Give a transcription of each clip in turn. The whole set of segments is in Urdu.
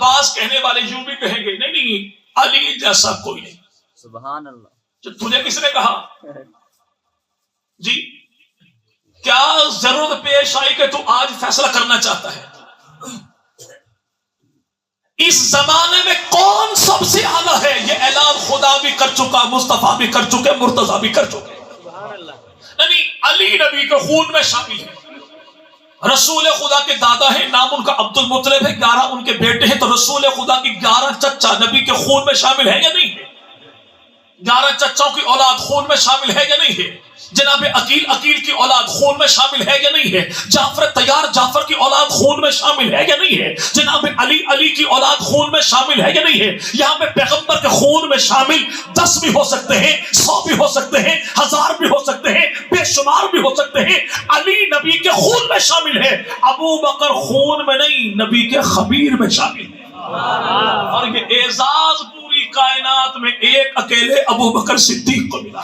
عباس کہنے والے یوں بھی کہیں گے نہیں نہیں علی جیسا کوئی نہیں. سبحان اللہ. جو تجھے کس نے کہا؟ جی کیا ضرورت پیش آئی کہ تو آج فیصلہ کرنا چاہتا ہے؟ اس زمانے میں کون سب سے اعلیٰ ہے یہ اعلان خدا بھی کر چکا، مصطفیٰ بھی کر چکے، مرتضیٰ بھی کر چکے. یعنی علی نبی کے خون میں شامل ہے. رسول خدا کے دادا ہیں، نام ان کا عبد المطلب ہے، 11 ان کے بیٹے ہیں، تو رسول خدا کی 11 چچا نبی کے خون میں شامل ہے یا نہیں ہے؟ 11 چچاؤں کی اولاد خون میں شامل ہے یا نہیں ہے؟ جناب عقیل کی اولاد خون میں شامل ہے یا نہیں ہے؟ جعفر طیار جعفر کی اولاد خون میں شامل ہے یا نہیں ہے؟ جناب علی کی اولاد خون میں شامل ہے یا نہیں ہے؟ یہاں پہ پیغمبر کے خون میں شامل 10 بھی ہو سکتے ہیں، 100 بھی ہو سکتے ہیں، 1000 بھی ہو سکتے ہیں، بے شمار بھی ہو سکتے ہیں. علی نبی کے خون میں شامل ہے، ابو بکر خون میں نہیں نبی کے خمیر میں شامل ہے. اور یہ اعزاز پوری کائنات میں ایک اکیلے ابو بکر صدیق کو ملا.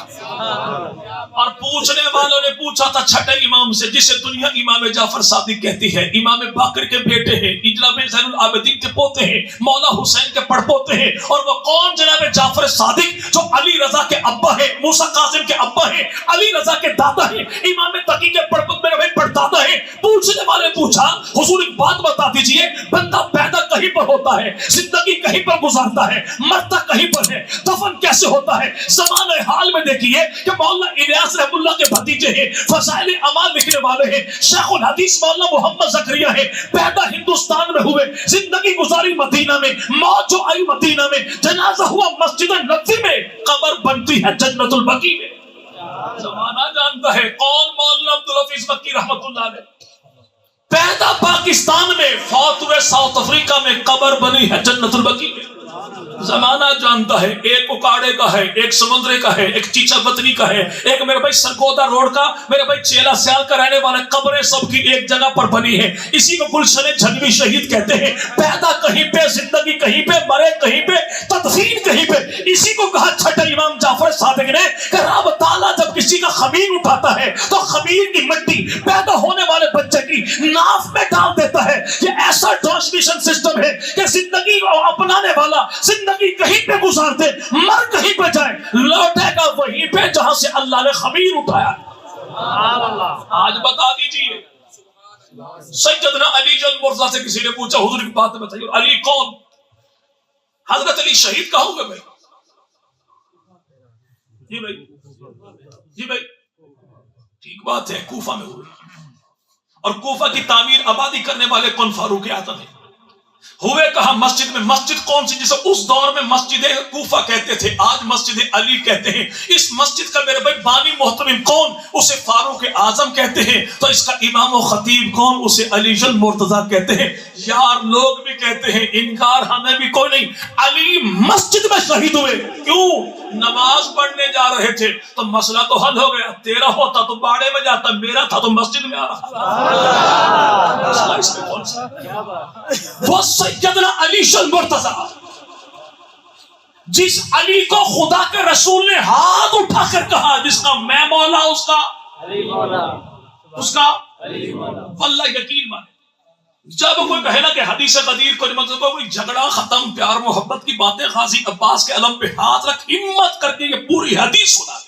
اور پوچھنے والوں نے پوچھا تھا چھٹے امام سے، جسے دنیا امام جعفر صادق کہتی ہے، امام باقر کے بیٹے ہیں، جناب زین العابدین کے پوتے ہیں، مولا حسین کے پڑپوتے ہیں. اور وہ کون؟ جناب جعفر صادق جو علی رضا کے ابا ہے، موسیٰ کاظم کے ابا ہیں، علی رضا کے دادا ہیں، امام تقی کے میرے بھائی پڑدادا ہیں. پوچھنے والے پوچھا حضور ایک بات بتا دیجئے، بندہ پیدا کہیں پر ہوتا ہے، زندگی کہیں پر گزارتا ہے، مرتا کہیں پر ہے، دفن کیسے ہوتا ہے؟ زمانہ حال میں دیکھیے کہ مولانا الیاس رحم اللہ کے بھتیجے ہیں، فضائل اعمال لکھنے والے ہیں، شیخ الحدیث مولانا محمد زکریا ہے، پیدا ہندوستان میں ہوئے، زندگی گزاری مدینہ میں، موت جو آئی مدینہ میں، جنازہ ہوا مسجد نبوی میں، قبر بنتی ہے جنت البقیع میں. زمانہ جانتا ہے کون؟ مولانا عبدالحفیظ مکی رحمت اللہ علیہ. پیدا پاکستان میں، فوت ہوئے ساؤتھ افریقہ میں، قبر بنی ہے جنت البقیع میں. زمانہ جانتا ہے ایک اکاڑے کا ہے، ایک سمندرے کا ہے، ایک چیچا بطنی کا ہے، ایک میرے بھائی سرگودا روڈ کا، میرے بھائی چیلا سیال کا رہنے والا. قبریں سب کی ایک جگہ پر بنی ہے، اسی کو گلشن جھنوی شہید کہتے ہیں. پیدا کہیں پہ، زندگی کہیں پہ، مرے کہیں پہ، تدفین کہیں پہ. اسی کو کہا چھٹے امام جعفر صادق نے کہ رب تعالیٰ جب کسی کا خمیر اٹھاتا ہے تو خمیر کی مٹی پیدا ہونے والے بچے کی ناف میں ڈال دیتا ہے. یہ ایسا ٹرانسمیشن سسٹم ہے کہ زندگی کو اپنانے والا زندگی کہیں پہ گزار دے، مر کہیں پہ جائے، لوٹے گا وہیں پہ جہاں سے اللہ نے خمیر اٹھایا. آج بتا دیجئے، سیدنا علی المرتضیٰ سے کسی نے پوچھا حضور کی بات بتائیے، علی کون؟ حضرت علی شہید کہا ہوگا بھائی؟ جی بھائی، جی بھائی، ٹھیک بات ہے، کوفہ میں ہوئی. اور کوفہ کی تعمیر آبادی کرنے والے کون؟ فاروق اعظم ہے. ہوئے کہاں؟ مسجد میں. مسجد کون سی جسے اس دور میں مسجد کوفہ کہتے تھے، آج مسجد علی کہتے ہیں. اس مسجد کا میرے بھائی بانی محترم کون؟ اسے فاروق اعظم کہتے ہیں. تو اس کا امام و خطیب کون؟ اسے علی المرتضیٰ کہتے ہیں. یار لوگ بھی کہتے ہیں، انکار ہمیں بھی کوئی نہیں. علی مسجد میں شہید ہوئے، کیوں؟ نماز پڑھنے جا رہے تھے تو مسئلہ تو حل ہو گیا. تیرا ہوتا تو باڑے میں جاتا، میرا تھا تو مسجد میں آ رہا. مسئلہ اس میں کون سا؟ وہ سیدنا علی المرتضیٰ، جس علی کو خدا کے رسول نے ہاتھ اٹھا کر کہا جس کا میں مولا، اس کا علی مولا، اس کا علی مولا. واللہ یقین مانے، جب کوئی کہے نا کہ حدیث قدیر کو مطلب کوئی جھگڑا ختم، پیار محبت کی باتیں، غازی عباس کے علم پہ ہاتھ رکھ، ہمت کر کے یہ پوری حدیث سنا دے.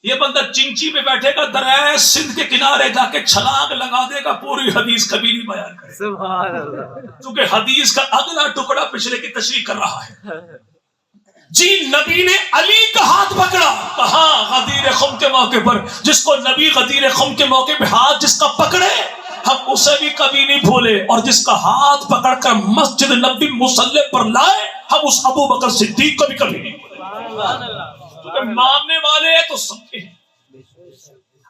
یہ بندہ چنچی پہ بیٹھے گا، دریائے سندھ کے کنارے جا کے چھلانگ لگا دے گا، پوری حدیث کبھی نہیں بیان کرے. سبحان اللہ. کیونکہ حدیث کا اگلا ٹکڑا پچھلے کی تشریح کر رہا ہے. جی نبی نے علی کا ہاتھ پکڑا، کہاں؟ غدیر خم کے موقع پر. جس کو نبی غدیر خم کے موقع پہ ہاتھ جس کا پکڑے، ہم اسے بھی کبھی نہیں بھولے. اور جس کا ہاتھ پکڑ کر مسجد نبی مصلی پر لائے، ہم اس ابو بکر صدیق کو بھی کبھی نہیں بھولے. کیونکہ ماننے والے تو سب ہیں.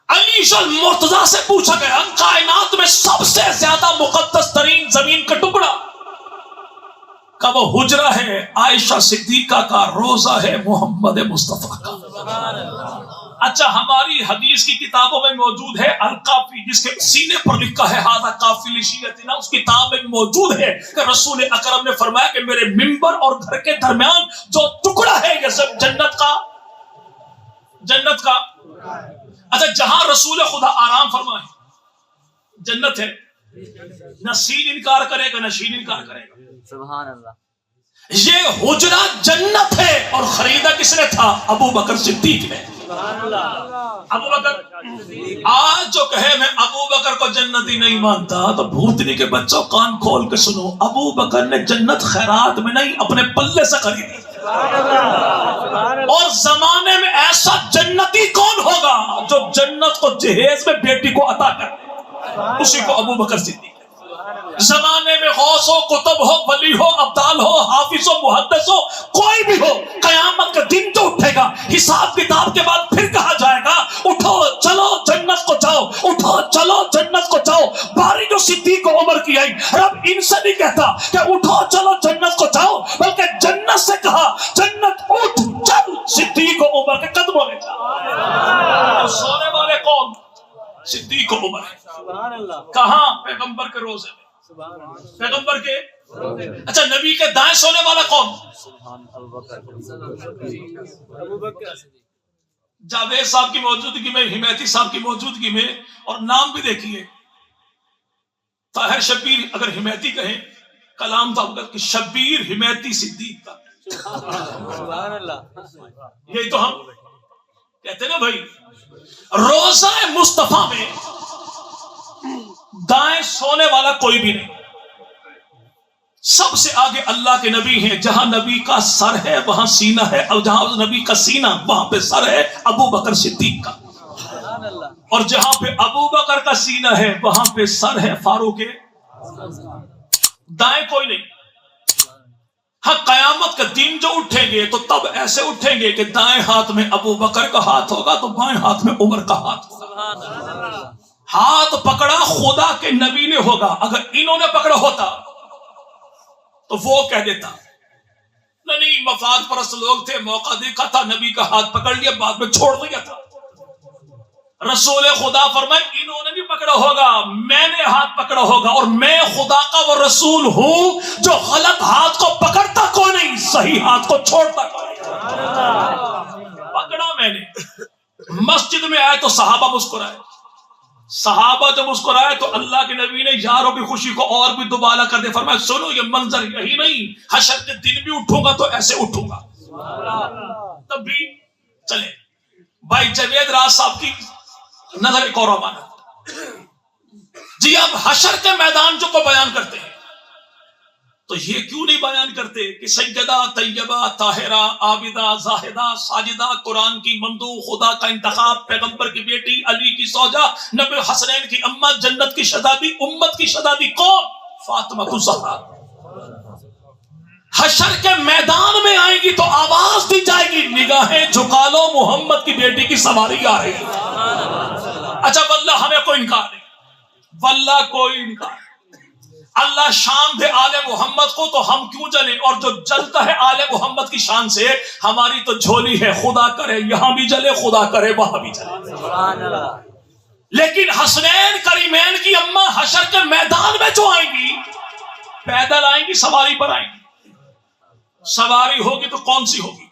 علی المرتضیٰ سے پوچھا گیا کائنات میں سب سے زیادہ مقدس ترین زمین کا ٹکڑا کا وہ حجرہ ہے عائشہ صدیقہ کا، روزہ ہے محمد مصطفیٰ کا. اچھا، ہماری حدیث کی کتابوں میں موجود ہے الکافی، جس کے سینے پر لکھا ہے ھذا کافی لشیعتنا. اس کتاب میں موجود ہے کہ رسول اکرم نے فرمایا کہ میرے منبر اور گھر کے درمیان جو ٹکڑا ہے یہ سب جنت کا، جنت کا. اچھا، جہاں رسول خدا آرام فرمائے جنت ہے، نہ سین انکار کرے گا نہ شین انکار کرے گا. سبحان اللہ. یہ حجرہ جنت ہے اور خریدا کس نے تھا؟ ابو بکر صدیق نے. ابو بکر آج جو کہے میں ابو بکر کو جنتی نہیں مانتا تو بھوتنی کے بچوں کان کھول کے سنو، ابو بکر نے جنت خیرات میں نہیں اپنے پلے سے خریدی. اور زمانے میں ایسا جنتی کون ہوگا جو جنت کو جہیز میں بیٹی کو عطا کرے؟ اسی کو ابو بکر صدیق. زمانے میں غوث ہو، کتب ہو، ولی ہو، ابدال ہو، حافظ ہو، محدث ہو، کوئی بھی ہو، قیامت کا دن جو اٹھے گا حساب کتاب کے بعد پھر کہا جائے گا اٹھو چلو جنت کو جاؤ، اٹھو چلو جنت کو جاؤ. باری جو صدیق و عمر کی آئی، رب ان سے نہیں کہتا کہ اٹھو چلو جنت کو جاؤ، بلکہ جنت سے کہا جنت اٹھ چل صدیق و عمر کے قدموں میں جا. سونے والے کون؟ صدیق و عمر. کہاں؟ پیغمبر کے روزے میں. پیغمبر کے اچھا نبی کے دائیں سونے والا کون؟ جاوید صاحب کی موجودگی میں، حمیتی صاحب کی موجودگی میں، اور نام بھی دیکھیے طاہر شبیر، اگر حمیتی کہیں کلام تھا کہ شبیر حمیتی صدیق کا. یہی تو ہم کہتے نا بھائی. روزہ مصطفیٰ میں دائیں سونے والا کوئی بھی نہیں. سب سے آگے اللہ کے نبی ہیں. جہاں نبی کا سر ہے وہاں سینہ ہے، اور جہاں نبی کا سینہ وہاں پہ سر ہے ابو بکر صدیق کا. اور جہاں پہ ابو بکر کا سینہ ہے وہاں پہ سر ہے فاروق کے. دائیں کوئی نہیں. ہاں قیامت کا دن جو اٹھیں گے تو تب ایسے اٹھیں گے کہ دائیں ہاتھ میں ابو بکر کا ہاتھ ہوگا تو بائیں ہاتھ میں عمر کا ہاتھ ہوگا. ہاتھ پکڑا خدا کے نبی نے ہوگا. اگر انہوں نے پکڑا ہوتا تو وہ کہہ دیتا نہیں، مفاد پرست لوگ تھے، موقع دیکھا تھا، نبی کا ہاتھ پکڑ لیا، بعد میں چھوڑ دیا تھا. رسول خدا فرمائے انہوں نے بھی پکڑا ہوگا، میں نے ہاتھ پکڑا ہوگا، اور میں خدا کا وہ رسول ہوں جو غلط ہاتھ کو پکڑتا کوئی نہیں، صحیح ہاتھ کو چھوڑتا کوئی نہیں. پکڑا میں نے. مسجد میں آئے تو صحابہ مسکرائے. صحابہ جب مسکرائے تو اللہ کے نبی نے یاروں کی خوشی کو اور بھی دوبالا کر دے. فرمایا سنو یہ منظر یہی نہیں، حشر کے دن بھی اٹھوں گا تو ایسے اٹھوں گا. تب بھی چلے بھائی جاوید راز صاحب کی نظر ایک اور امانت. جی اب حشر کے میدان جو کو بیان کرتے ہیں تو یہ کیوں نہیں بیان کرتے کہ سیدہ طیبہ طاہرہ عابدہ زاہدہ ساجدہ، قرآن کی ممدوح، خدا کا انتخاب، پیغمبر کی بیٹی، علی کی زوجہ، نبی حسنین کی اماں، جنت کی شہزادی، امت کی شہزادی کون؟ فاطمہ الزہرا. حشر کے میدان میں آئیں گی تو آواز دی جائے گی نگاہیں جھکا لو محمد کی بیٹی کی سواری آ رہی ہے. اچھا واللہ ہمیں کوئی انکار نہیں، واللہ کوئی انکار. اللہ شان دے آل محمد کو تو ہم کیوں جلیں، اور جو جلتا ہے آل محمد کی شان سے ہماری تو جھولی ہے. خدا کرے یہاں بھی جلے، خدا کرے وہاں بھی جلے. لیکن حسنین کریمین کی اماں حشر کے میدان میں جو آئیں گی پیدل آئیں گی، سواری پر آئیں گی. سواری ہوگی تو کون سی ہوگی؟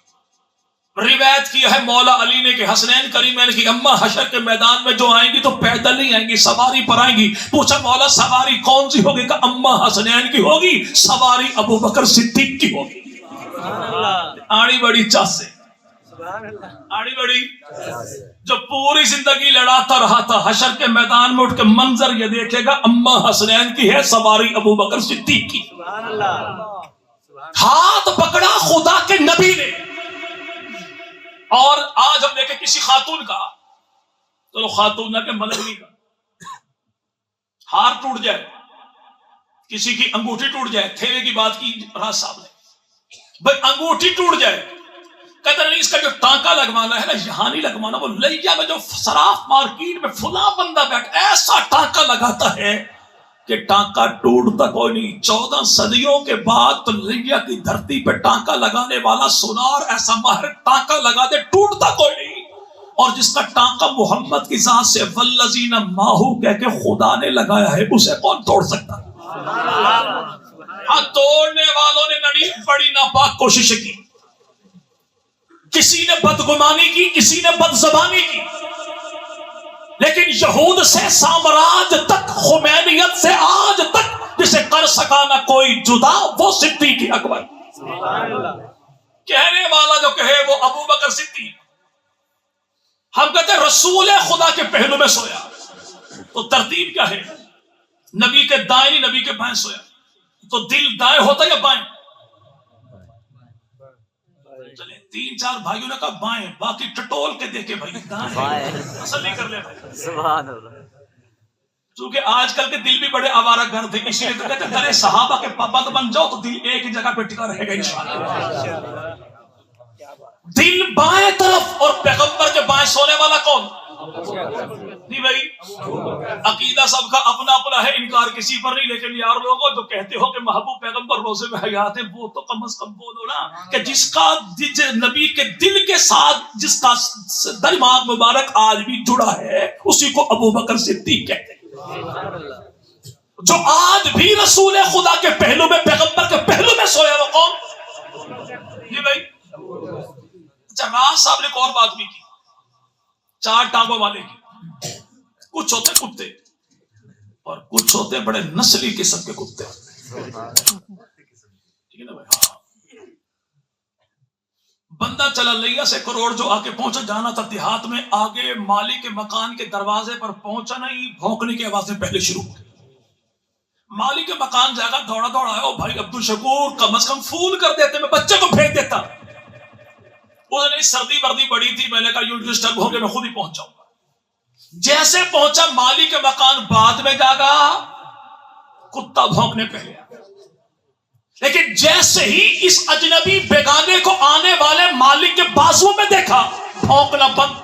روایت کی ہے مولا علی نے کہ حسنین کریمین کی اماں حشر کے میدان میں جو آئیں گی تو پیدل نہیں آئیں گی، سواری پر آئیں گی. پوچھا مولا سواری کون سی ہوگی؟ کہ اماں حسنین کی ہوگی، سواری ابو بکر صدیق کی ہوگی. آڑی بڑی چاس سے، آڑی بڑی جو پوری زندگی لڑاتا رہا تھا حشر کے میدان میں اٹھ کے منظر یہ دیکھے گا اماں حسنین کی ہے، سواری ابو بکر صدیق کی. ہاتھ پکڑا خدا کے نبی نے. اور آج ہم دیکھیں کسی خاتون کا، چلو خاتون نہ کہ ملنگی کا ہار ٹوٹ جائے، کسی کی انگوٹھی ٹوٹ جائے، تھیلے کی بات کی راز صاحب نے، بھائی انگوٹھی ٹوٹ جائے کہتے نہیں اس کا جو ٹانکا لگوانا ہے نا یہاں نہیں لگوانا، وہ لیا میں جو صراف مارکیٹ میں فلاں بندہ بیٹھ ایسا ٹانکا لگاتا ہے کہ ٹانکا ٹوٹتا کوئی نہیں. 14 صدیوں کے بعد تو لیا کی دھرتی پہ ٹانکا لگانے والا سونار ایسا ماہر ٹانکا لگا دے ٹوٹتا کوئی نہیں. اور جس کا ٹانکا محمد کی ذات سے والذین ماہو کہہ کے خدا نے لگایا ہے اسے کون توڑ سکتا؟ ہاں توڑنے والوں نے بڑی ناپاک کوشش کی، کسی نے بدگمانی کی، کسی نے بد زبانی کی. لیکن یہود سے سامراج تک، خمینیت سے آج تک جسے کر سکا نہ کوئی جدا وہ صدیق اکبر. کہنے والا جو کہے وہ ابو بکر صدیق. ہم کہتے ہیں رسول خدا کے پہلو میں سویا، تو ترتیب کیا ہے؟ نبی کے دائیں نہیں نبی کے بائیں سویا، تو دل دائیں ہوتا یا بائیں؟ چلے 3-4 بھائیوں نے کہا بائیں، باقی ٹٹول کے دیکھے بھائی دائیں، تسلی کر لے بھائی. سبحان اللہ. چونکہ آج کل کے دل بھی بڑے آوارہ گرد ہیں، اسی لیے تو کہتے ہیں درے صحابہ کے پابند بن جاؤ تو دل ایک ہی جگہ پہ ٹکا رہے گا انشاءاللہ. دل بائیں طرف اور پیغمبر کے بائیں سونے والا کون؟ نہیں بھائی، عقیدہ سب کا اپنا اپنا ہے، انکار کسی پر نہیں. لیکن یار لوگوں جو کہتے ہو کہ محبوب پیغمبر روزے میں حیات ہے، وہ تو کم از کم بولو نا کہ جس کا نبی کے دل کے ساتھ جس کا دماغ مبارک آج بھی جڑا ہے اسی کو ابو بکر صدیق کہتے ہیں. جو آج بھی رسول خدا کے پہلو میں، پیغمبر کے پہلو میں سویا وہ کون؟ جی بھائی. اچھا راز صاحب نے ایک اور بات بھی کی، 4 ٹانگوں والے کی. کچھ ہوتے کتے اور کچھ ہوتے بڑے نسلی قسم کے کتے. ٹھیک ہے نا بھائی؟ ہاں. بندہ چلا لیا سے کروڑ جو آ کے پہنچا، جانا تھا دیہات میں، آگے مالی کے مکان کے دروازے پر پہنچا نہیں، بھونکنے کی آوازیں پہلے شروع ہو گئی. مالی کے مکان جا کر دوڑا دوڑا آیا، بھائی عبد الشکور کم از کم فون کر دیتے، میں بچے کو بھیج دیتا. وہ نہیں، سردی وردی بڑی تھی، میں نے کہا یوں ڈسٹرب ہو کے میں خود ہی پہنچ جاؤں گا. جیسے پہنچا مالی کے مکان بعد میں جاگا، کتا بھونکنے پہلے. لیکن جیسے ہی اس اجنبی بیگانے کو آنے والے مالک کے بازو میں دیکھا، بھونکنا بند.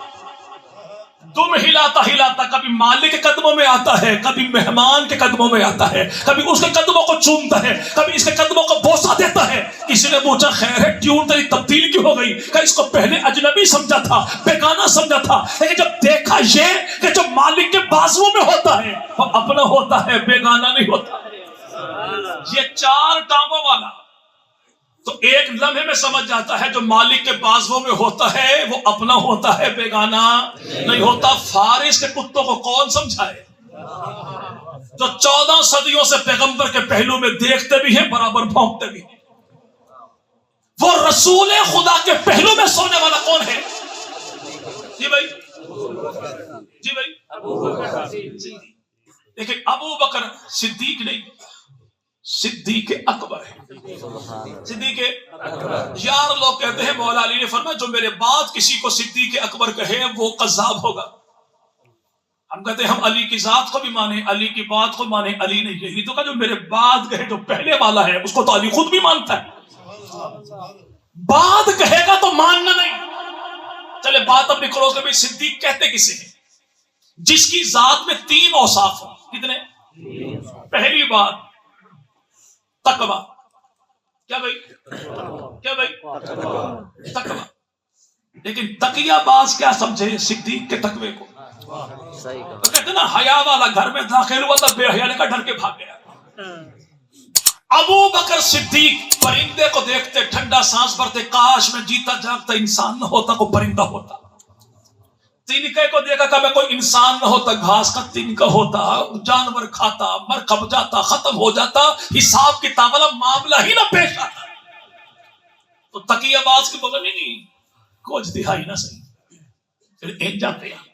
تم ہلاتا ہلاتا کبھی مالک کے قدموں میں آتا ہے، کبھی مہمان کے قدموں میں آتا ہے، کبھی اس کے قدموں کو چومتا ہے، کبھی اس کے قدموں کو بوسہ دیتا ہے. کسی نے پوچھا خیر ہے ٹیون تیری تبدیل کیوں ہو گئی؟ کہ اس کو پہلے اجنبی سمجھا تھا، بیگانہ سمجھا تھا، لیکن جب دیکھا یہ کہ جو مالک کے بازو میں ہوتا ہے وہ اپنا ہوتا ہے، بیگانہ نہیں ہوتا. یہ 4 ٹانگوں والا تو ایک لمحے میں سمجھ جاتا ہے جو مالک کے بازووں میں ہوتا ہے وہ اپنا ہوتا ہے، بیگانہ نہیں ہوتا. فارس کے کتوں کو کون سمجھائے؟ جو 14 صدیوں سے پیغمبر کے پہلو میں دیکھتے بھی ہیں، برابر بھونکتے بھی ہیں. وہ رسول خدا کے پہلو میں سونے والا کون ہے؟ جی بھائی، جی بھائی. لیکن ابو بکر صدیق نہیں، صدیق اکبر ہے. صدیق یار لوگ کہتے ہیں مولا علی نے فرمایا جو میرے بعد کسی کو صدیق اکبر کہے وہ قذاب ہوگا. ہم کہتے ہیں ہم علی کی ذات کو بھی مانے، علی کی بات کو مانے. علی نے یہی تو کہا جو میرے بعد کہے، جو پہلے والا ہے اس کو تو علی خود بھی مانتا ہے. بعد کہے گا تو ماننا نہیں. چلے بات اپنی کلوز میں. صدیق کہتے کسے ہیں؟ جس کی ذات میں 3 اوصاف ہیں. کتنے؟ پہلی بات تقوی. کیا بھائی؟ کیا بھائی؟ تقوی. لیکن تقیہ باز کیا سمجھے صدیق کے تقوی کو؟ تو کہتے نا حیا والا گھر میں داخل ہوا تھا، بے حیا نے کہا ڈر کے بھاگ گیا. ابو بکر صدیق پرندے کو دیکھتے ٹھنڈا سانس بھرتے، کاش میں جیتا جاگتا انسان نہ ہوتا، کوئی پرندہ ہوتا. تنکے کو دیکھا کہ میں کوئی انسان نہ ہوتا، گھاس کا تنکا ہوتا، جانور کھاتا، مر کھپ جاتا، ختم ہو جاتا، حساب کتاب والا معاملہ ہی نہ پیش آتا. تو تقیہ باز کی بولے نہیں کچھ دہائی نہ صحیح، پھر ایک جاتے ہیں.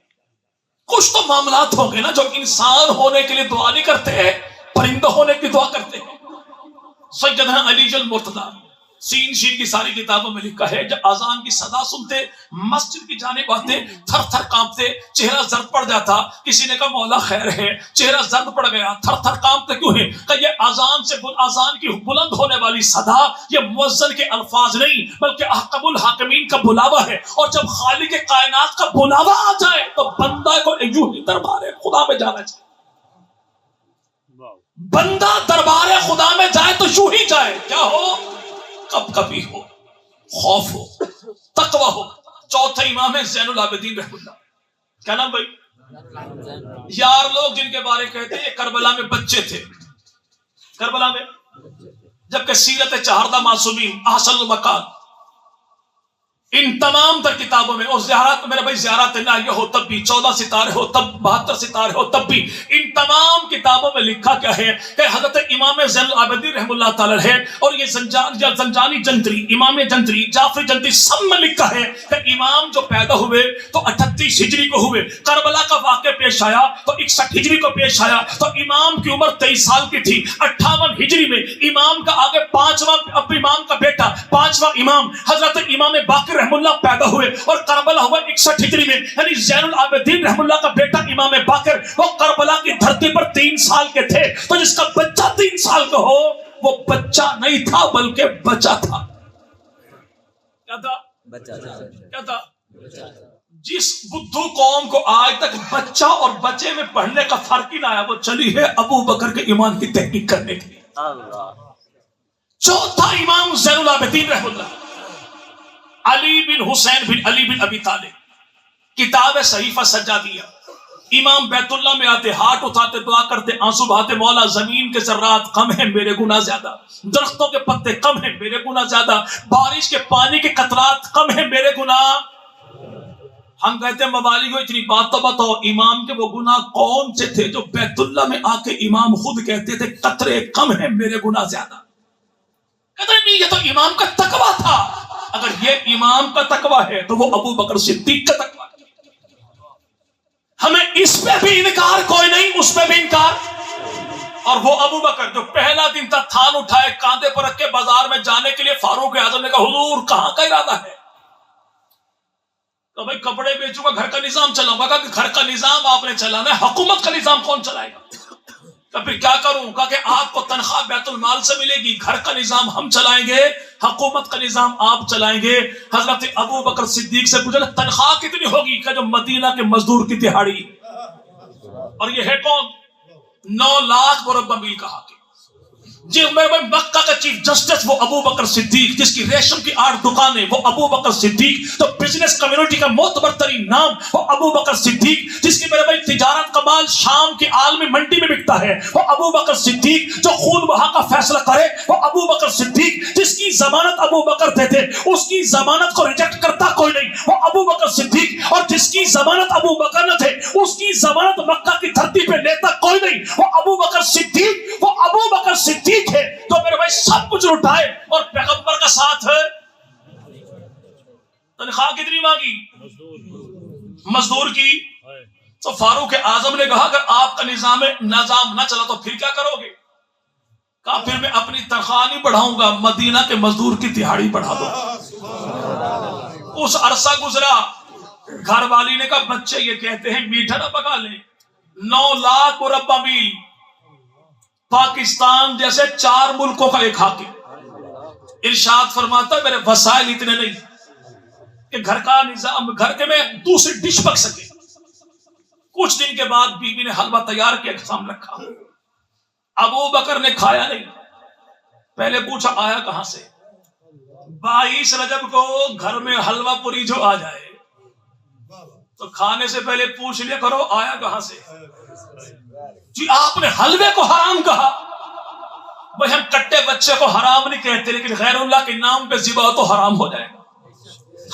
کچھ تو معاملات ہوں گے نا جو انسان ہونے کے لیے دعا نہیں کرتے ہیں، پرندہ ہونے کی دعا کرتے ہیں. سیدنا علی المرتضیٰ سین شین کی ساری کتابوں میں لکھا ہے جب اذان کی صدا سنتے مسجد کی جانب آتے، تھر تھر کانپتے، چہرہ زرد پڑ جاتا. کسی نے کہا مولا خیر ہے، چہرہ زرد پڑ گیا، تھر تھر کانپتے کیوں ہے؟ کہ یہ اذان کی بلند ہونے والی صدا یہ مؤذن کے الفاظ نہیں بلکہ احکم الحاکمین کا بلاوا ہے. اور جب خالق کائنات کا بلاوا آ جائے تو بندہ کو یوں ہی دربار خدا میں جانا چاہیے. بندہ دربار خدا میں جائے تو یوں ہی جائے، کیا ہو؟ کب کبھی ہو، خوف ہو، تقوی ہو. چوتھا امام ہے زین العابدین رحمہ اللہ. کیا نام بھائی؟ یار لوگ جن کے بارے کہتے ہیں یہ کربلا میں بچے تھے، کربلا میں، جبکہ سیرت چہاردہ معصومین احسن المقال ان تمام تر کتابوں میں، اور زیارات میرے بھائی زیارات الہیہ ہو تب بھی، 14 ستارے ہو تب، 72 ستارے ہو تب بھی، ان تمام کتابوں میں لکھا کیا ہے کہ حضرت امام زین العابدین رحم اللہ تعالی ہے، اور یہ زنجانی جنتری، امام جنتری، جعفری جنتری، سب میں لکھا ہے کہ امام جو پیدا ہوئے تو 38 ہجری کو ہوئے، کربلا کا واقعہ پیش آیا تو 61 ہجری کو پیش آیا، تو امام کی عمر 23 سال کی تھی، 58 ہجری میں امام کا آگے امام کا بیٹا 5واں امام حضرت امام باقر رحم اللہ پیدا ہوئے، اور کربلا ہوا 61 ہجری میں، یعنی زین العابدین رحم اللہ کا بیٹا امام باقر وہ کربلا کی دھرتی پر 3 سال کے تھے، تو جس کا بچہ 3 سال کا ہو وہ بچہ نہیں تھا بلکہ بچہ تھا۔ کیا تھا؟ کیا تھا؟ جس بدھو قوم کو آج تک بچہ اور بچے میں پڑھنے کا فرق ہی نہ آیا، وہ چلی ہے ابو بکر کے ایمان کی تحقیق کرنے کے لیے۔ چوتھا امام زین العابدین رحم اللہ، علی بن حسین بن علی بن ابی طالب، کتاب صحیفہ سجادیہ، امام بیت اللہ میں آتے، ہاتھ اٹھاتے، دعا کرتے، آنسو بہاتے، مولا زمین کے ذرات کم ہیں میرے گناہ زیادہ، درختوں کے پتے کم ہیں میرے گناہ زیادہ، بارش کے پانی کے قطرات کم ہیں میرے گناہ۔ ہم کہتے ہیں موالی کو اتنی بات تو بتاؤ، امام کے وہ گناہ کون سے تھے جو بیت اللہ میں آ کے امام خود کہتے تھے قطرے کم ہیں میرے گناہ زیادہ؟ کہتے نہیں، یہ تو امام کا تقویٰ تھا۔ اگر یہ امام کا تقویٰ ہے تو وہ ابو بکر صدیق کا تقویٰ ہے۔ ہمیں اس پہ بھی انکار کوئی نہیں، اس پہ بھی انکار۔ اور وہ ابو بکر جو پہلا دن تھا تھان اٹھائے کاندھے پر رکھ کے بازار میں جانے کے لیے فاروق اعظم نے کہا حضور کہاں کا ارادہ ہے؟ کہ بھائی کپڑے بیچوں گا، گھر کا نظام چلاؤں گا۔ کہا کہ گھر کا نظام آپ نے چلانا ہے، حکومت کا نظام کون چلائے گا؟ کہ پھر کیا کروں؟ کہا کہ آپ کو تنخواہ بیت المال سے ملے گی، گھر کا نظام ہم چلائیں گے، حکومت کا نظام آپ چلائیں گے۔ حضرت ابو بکر صدیق سے پوچھا تنخواہ کتنی ہوگی؟ کہ جو مدینہ کے مزدور کی دہاڑی، اور یہ ہے کون؟ 9 لاکھ مربع میل کا حاکم۔ جی میرے بھائی مکہ کا چیف جسٹس وہ ابو بکر صدیق، جس کی ریشم کی 8 دکانیں وہ ابو بکر صدیق، تو بزنس کمیونٹی کا معتبر ترین نام وہ ابو بکر صدیق، جس کی میرے بھائی تجارت کا مال شام کی عالمی منڈی میں بکتا ہے وہ ابو بکر صدیق، جو خون بہا کا فیصلہ کرے وہ ابو بکر صدیق، جس کی ضمانت ابو بکر دیتے اس کی ضمانت کو ریجیکٹ کرتا کوئی نہیں وہ ابو بکر صدیق، اور جس کی ضمانت ابو بکر نہ تھے اس کی ضمانت مکہ کی دھرتی پہ لیتا کوئی نہیں وہ ابو بکر صدیق، وہ ابو بکر صدیق ہے۔ تو میرے بھائی سب کچھ اٹھائے اور پیغمبر کا ساتھ ہے۔ تنخواہ کتنی مانگی؟ مزدور کی۔ تو فاروق اعظم نے کہا اگر آپ کا نظام نہ چلا تو پھر کیا کرو گے؟ کہا پھر میں اپنی تنخواہ نہیں بڑھاؤں گا، مدینہ کے مزدور کی دہاڑی بڑھا دو۔ اس عرصہ گزرا، گھر والی نے کہا بچے یہ کہتے ہیں میٹھا نہ پکا لیں، 9 لاکھ مربع میل، پاکستان جیسے 4 ملکوں کا ایک حاکم، ارشاد فرماتا ہے میرے وسائل اتنے نہیں کہ گھر کا نظام، گھر کے میں دوسری ڈش پک سکے۔ کچھ دن کے بعد بیوی نے حلوہ تیار کیا، سامنے رکھا، ابو بکر نے کھایا نہیں، پہلے پوچھا آیا کہاں سے؟ 22 رجب کو گھر میں حلوہ پوری جو آ جائے تو کھانے سے پہلے پوچھ لیا کرو آیا کہاں سے۔ جی آپ نے حلوے کو حرام کہا؟ بھائی ہم کٹے بچے کو حرام نہیں کہتے، لیکن غیر اللہ کے نام پہ ذبح تو حرام ہو جائے گا۔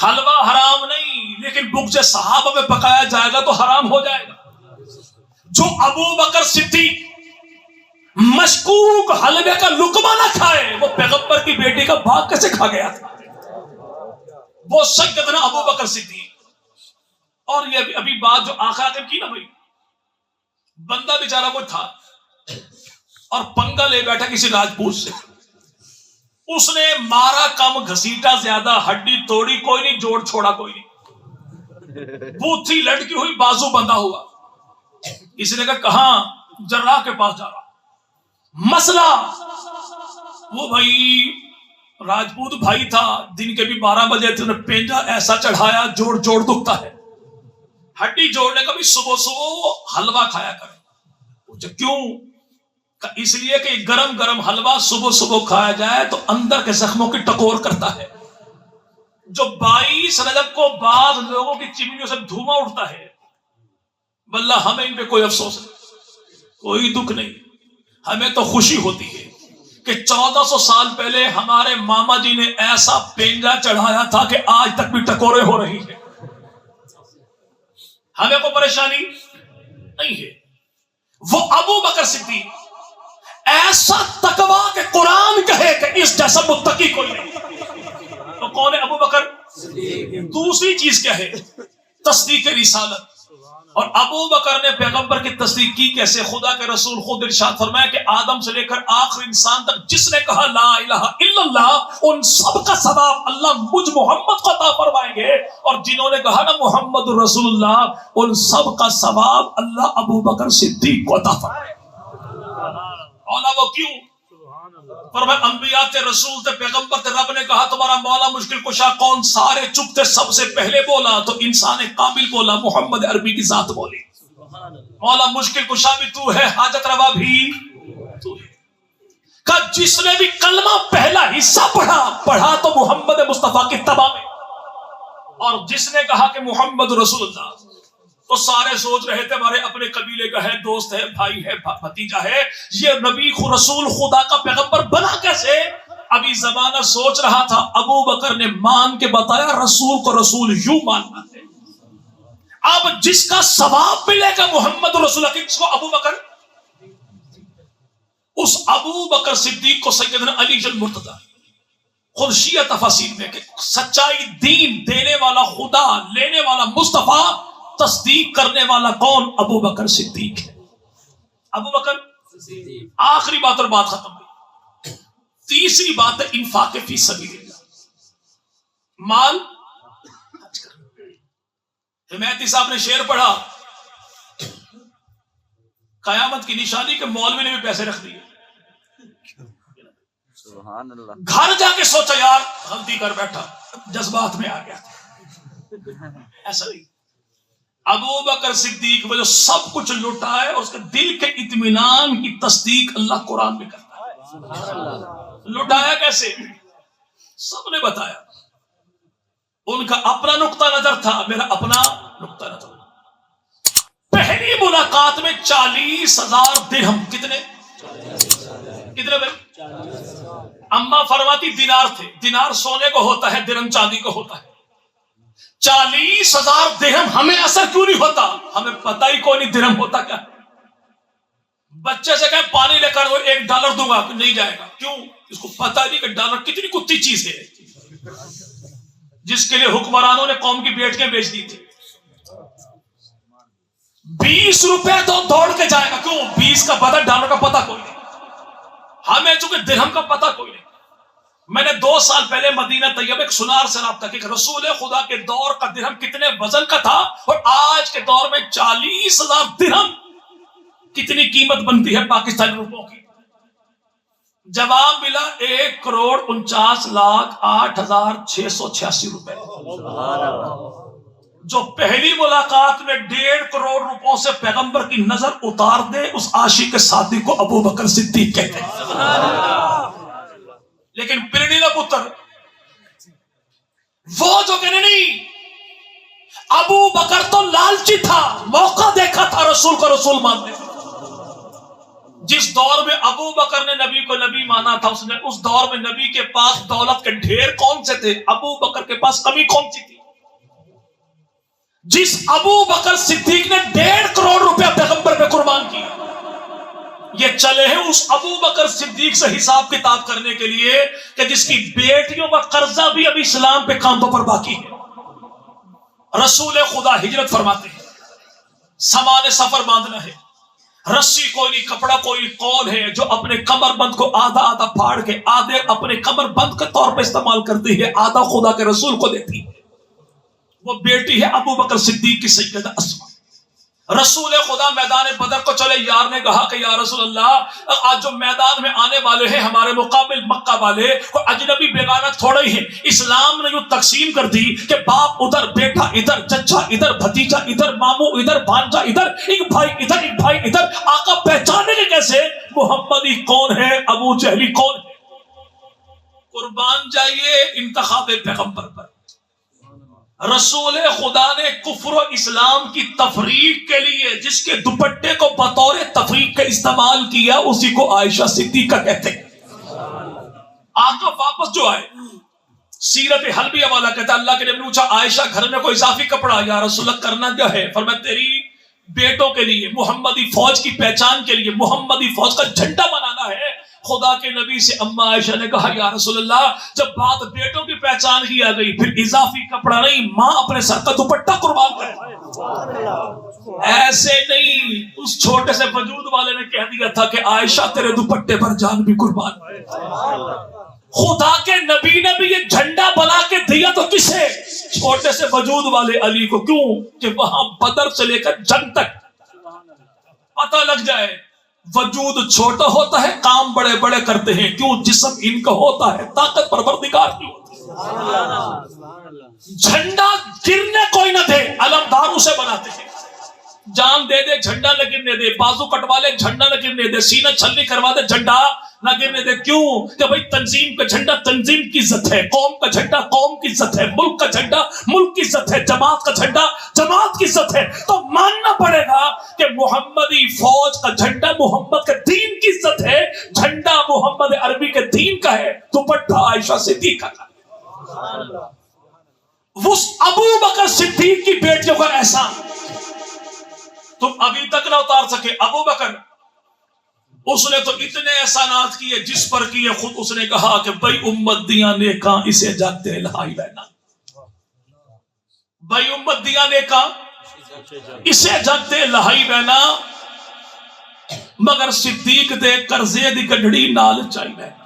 حلوہ حرام نہیں، لیکن بغض صحابہ میں پکایا جائے گا تو حرام ہو جائے گا۔ جو ابو بکر صدیق مشکوک حلوے کا لقمہ نہ کھائے، وہ پیغمبر کی بیٹی کا بھاگ کیسے کھا گیا تھا؟ وہ سیدنا ابو بکر صدیق۔ اور یہ ابھی بات جو آخر کی نا بھائی، بندہ بیچارہ کوئی تھا اور پنگا لے بیٹھا کسی راجپوت سے، اس نے مارا کم گھسیٹا زیادہ، ہڈی توڑی کوئی نہیں، جوڑ چھوڑا کوئی نہیں، بوتھی لٹکی ہوئی، بازو بندھا ہوا۔ اس نے کہا کہاں؟ جراح کے پاس جا رہا۔ مسئلہ وہ بھائی راجپوت بھائی تھا، دن کے بھی 12 بجے تھے، انہیں پینجا ایسا چڑھایا جوڑ دکھتا ہے، ہڈی جوڑنے کا بھی صبح صبح حلوہ کھایا کرے۔ پوچھا کیوں؟ کہ اس لیے کہ گرم حلوہ صبح صبح کھایا جائے تو اندر کے زخموں کی ٹکور کرتا ہے۔ جو 22 رجب کو بعض لوگوں کی چمنیوں سے دھواں اٹھتا ہے، واللہ ہمیں ان پہ کوئی افسوس نہیں، کوئی دکھ نہیں، ہمیں تو خوشی ہوتی ہے کہ 1400 سال پہلے ہمارے ماما جی نے ایسا پینجا چڑھایا تھا کہ آج تک بھی ٹکورے ہو رہی ہے. ہمیں کوئی پریشانی نہیں ہے. وہ ابو بکر صدیق ایسا تقویٰ کہ قرآن کہے کہ اس جیسا متقی کوئی نہیں. تو کون ہے ابو بکر؟ دوسری چیز کیا ہے؟ تصدیق رسالت. اور ابو بکر نے پیغمبر کی تصدیق کی کیسے؟ خدا کے رسول خود ارشاد فرمایا کہ آدم سے لے کر آخر انسان تک جس نے کہا لا الہ الا اللہ ان سب کا ثواب اللہ مجھ محمد کو عطا فرمائیں گے، اور جنہوں نے کہا نا محمد رسول اللہ ان سب کا ثواب اللہ ابو بکر صدیق کو عطا فرمائے گا. اولا وہ کیوں؟ فرمایا انبیاء تھے، رسول تھے، پیغمبر تھے. رب نے کہا تمہارا مولا مشکل کشا کون؟ سارے چپ تھے. سب سے پہلے بولا تو انسان کامل بولا، محمد عربی کی ذات بولی. مولا مشکل کشا بھی تو ہے، حاجت روا بھی تو ہے. کہ جس نے بھی کلمہ پہلا حصہ پڑھا تو محمد مصطفیٰ کی تباہ میں، اور جس نے کہا کہ محمد رسول اللہ تو سارے سوچ رہے تھے ہمارے اپنے قبیلے کا ہے، دوست ہے، بھائی ہے، بھتیجا ہے، یہ نبی رسول خدا کا پیغمبر بنا کیسے؟ ابھی زمانہ سوچ رہا تھا. ابو بکر نے مان کے بتایا رسول کو رسول یوں ماننا ہے. اب جس کا ثواب ملے گا محمد رسول اللہ، کس کو؟ ابو بکر. اس ابو بکر صدیق کو سیدنا علی المرتضی خود شیعہ تفاسیر میں کہ سچائی دین دینے والا خدا، لینے والا مصطفیٰ، تصدیق کرنے والا کون؟ ابو بکر صدیق ہے. ابو بکر آخری بات اور بات ختم ہوئی. تیسری بات ہے انفاق فی سبیل اللہ. مال خرچ کرنا. حمایتی صاحب نے شعر پڑھا، قیامت کی نشانی کہ مولوی نے بھی پیسے رکھ دیے. سبحان اللہ. گھر جا کے سوچا یار غلطی کر بیٹھا، جذبات میں آ گیا تھا. ایسا نہیں. ابو بکر صدیق وہ جو سب کچھ لوٹا ہے اس کے دل کے اطمینان کی تصدیق اللہ قرآن میں کرتا ہے. لوٹایا کیسے؟ سب نے بتایا. ان کا اپنا نقطہ نظر تھا، میرا اپنا نقطہ نظر. پہلی ملاقات میں 40,000 درہم. کتنے بھائی؟ اما فرماتی دینار تھے. دینار سونے کو ہوتا ہے، درہم چاندی کو ہوتا ہے. 40,000 درہم. ہمیں اثر کیوں نہیں ہوتا؟ ہمیں پتہ ہی کوئی نہیں درہم ہوتا کیا. بچے سے کہیں پانی لے کر وہ $1 دوں گا، نہیں جائے گا. کیوں؟ اس کو پتہ نہیں کہ ڈالر کتنی کتی چیز ہے، جس کے لیے حکمرانوں نے قوم کی بیٹیاں بیچ دی تھی. 20 روپے تو دوڑ کے جائے گا. کیوں؟ 20 کا پتہ، ڈالر کا پتہ کوئی نہیں. ہمیں چونکہ درہم کا پتہ کوئی نہیں. میں نے 2 سال پہلے مدینہ طیبہ ایک سنار سے رابطہ کیا کہ رسول خدا کے دور کا درہم کتنے وزن کا تھا اور آج کے دور میں 40,000 درہم کتنی قیمت بنتی ہے پاکستانی روپوں کی. جواب ملا 1,49,08,686 روپے. جو پہلی ملاقات میں 1.5 کروڑ روپوں سے پیغمبر کی نظر اتار دے اس عاشق صادق کو ابو بکر صدیق کہتے ہیں. لیکن پرنی کا پتر وہ جو کہنے نہیں، ابو بکر تو لالچی تھا، موقع دیکھا تھا رسول کو رسول ماننے. جس دور میں ابو بکر نے نبی کو نبی مانا تھا، اس دور میں نبی کے پاس دولت کے ڈھیر کون سے تھے؟ ابو بکر کے پاس کمی کون سی تھی؟ جس ابو بکر صدیق نے 1.5 کروڑ روپیہ پیغمبر پہ قربان کیا، یہ چلے ہیں اس ابو بکر صدیق سے حساب کتاب کرنے کے لیے کہ جس کی بیٹیوں کا قرضہ بھی ابھی اسلام پہ کاندھوں پر باقی ہے. رسول خدا ہجرت فرماتے ہیں، سامان سفر باندھنا ہے، رسی کوئی نہیں، کپڑا کوئی نہیں. کون ہے جو اپنے کمر بند کو آدھا آدھا پھاڑ کے آدھے اپنے کمر بند کے طور پہ استعمال کرتی ہے، آدھا خدا کے رسول کو دیتی ہے؟ وہ بیٹی ہے ابو بکر صدیق کی سیدہ اسما. رسول خدا میدان بدر کو چلے، یار نے کہا کہ یا رسول اللہ آج جو میدان میں آنے والے ہیں ہمارے مقابل مکہ والے کوئی اجنبی بیگانہ تھوڑے ہی ہیں. اسلام نے یوں تقسیم کر دی کہ باپ ادھر، بیٹا ادھر، چچا ادھر، بھتیجا ادھر، ماموں ادھر، بھانجا ادھر، ایک بھائی ادھر، ایک بھائی ادھر. آقا پہچانے کے کیسے؟ محمدی کون ہے، ابو جہلی کون ہے؟ قربان جائیے انتخاب پیغمبر پر. رسول خدا نے کفر و اسلام کی تفریق کے لیے جس کے دوپٹے کو بطور تفریق کا استعمال کیا اسی کو عائشہ صدیقہ کہتے ہیں. آقا واپس جو آئے، سیرت حلبی والا کہتا ہے اللہ کے نبی نے پوچھا عائشہ گھر میں کوئی اضافی کپڑا؟ یا رسول اللہ کرنا کیا ہے؟ فرمایا تیری بیٹوں کے لیے محمدی فوج کی پہچان کے لیے محمدی فوج کا جھنڈا بنانا ہے۔ خدا کے نبی سے اما عائشہ نے کہا یا رسول اللہ جب بات بیٹوں کی پہچان کی آ گئی پھر اضافی کپڑا نہیں، ماں اپنے سر کا دوپٹہ قربان کرے۔ ایسے نہیں، اس چھوٹے سے وجود والے نے کہہ دیا تھا کہ عائشہ تیرے دوپٹے پر جان بھی قربان۔ خدا کے نبی نے بھی یہ جھنڈا بنا کے دیا تو کسے؟ چھوٹے سے وجود والے علی کو۔ کیوں کہ وہاں بدر سے لے کر جنگ تک پتہ لگ جائے وجود چھوٹا ہوتا ہے کام بڑے بڑے کرتے ہیں، کیوں جسم ان کا ہوتا ہے طاقت پروردگار کی ہوتی ہے۔ جھنڈا گرنے کوئی نہ دے، علمدار اسے بناتے ہیں۔ جان دے دے جھنڈا نہ گرنے دے، بازو کٹوا لے جھنڈا نہ گرنے دے، سینہ چھلنی کروا دے جھنڈا نہ گرنے دے۔ کیوں کہ بھئی تنظیم کا جھنڈا تنظیم کی عزت ہے، قوم کا جھنڈا قوم کی عزت ہے، ملک کا جھنڈا ملک کی عزت ہے، جماعت کا جھنڈا جماعت کی عزت ہے۔ تو ماننا پڑے گا کہ محمدی فوج کا جھنڈا محمد کے دین کی عزت ہے، جھنڈا محمد عربی کے دین کا ہے، دوپٹہ عائشہ صدیقہ کا۔ اس ابو بکر صدیق کی بیٹیوں کا احسان تم ابھی تک نہ اتار سکے۔ ابو بکر اس نے تو اتنے احسانات کیے جس پر کیے خود اس نے کہا کہ بھائی امت دیاں نیکاں اسے جاتے لہائی بہنا، بھائی امت دیاں نیکاں اسے جاتے لہائی بہنا، مگر صدیق دیکھ کر زید گڈھڑی نال چائی بہنا،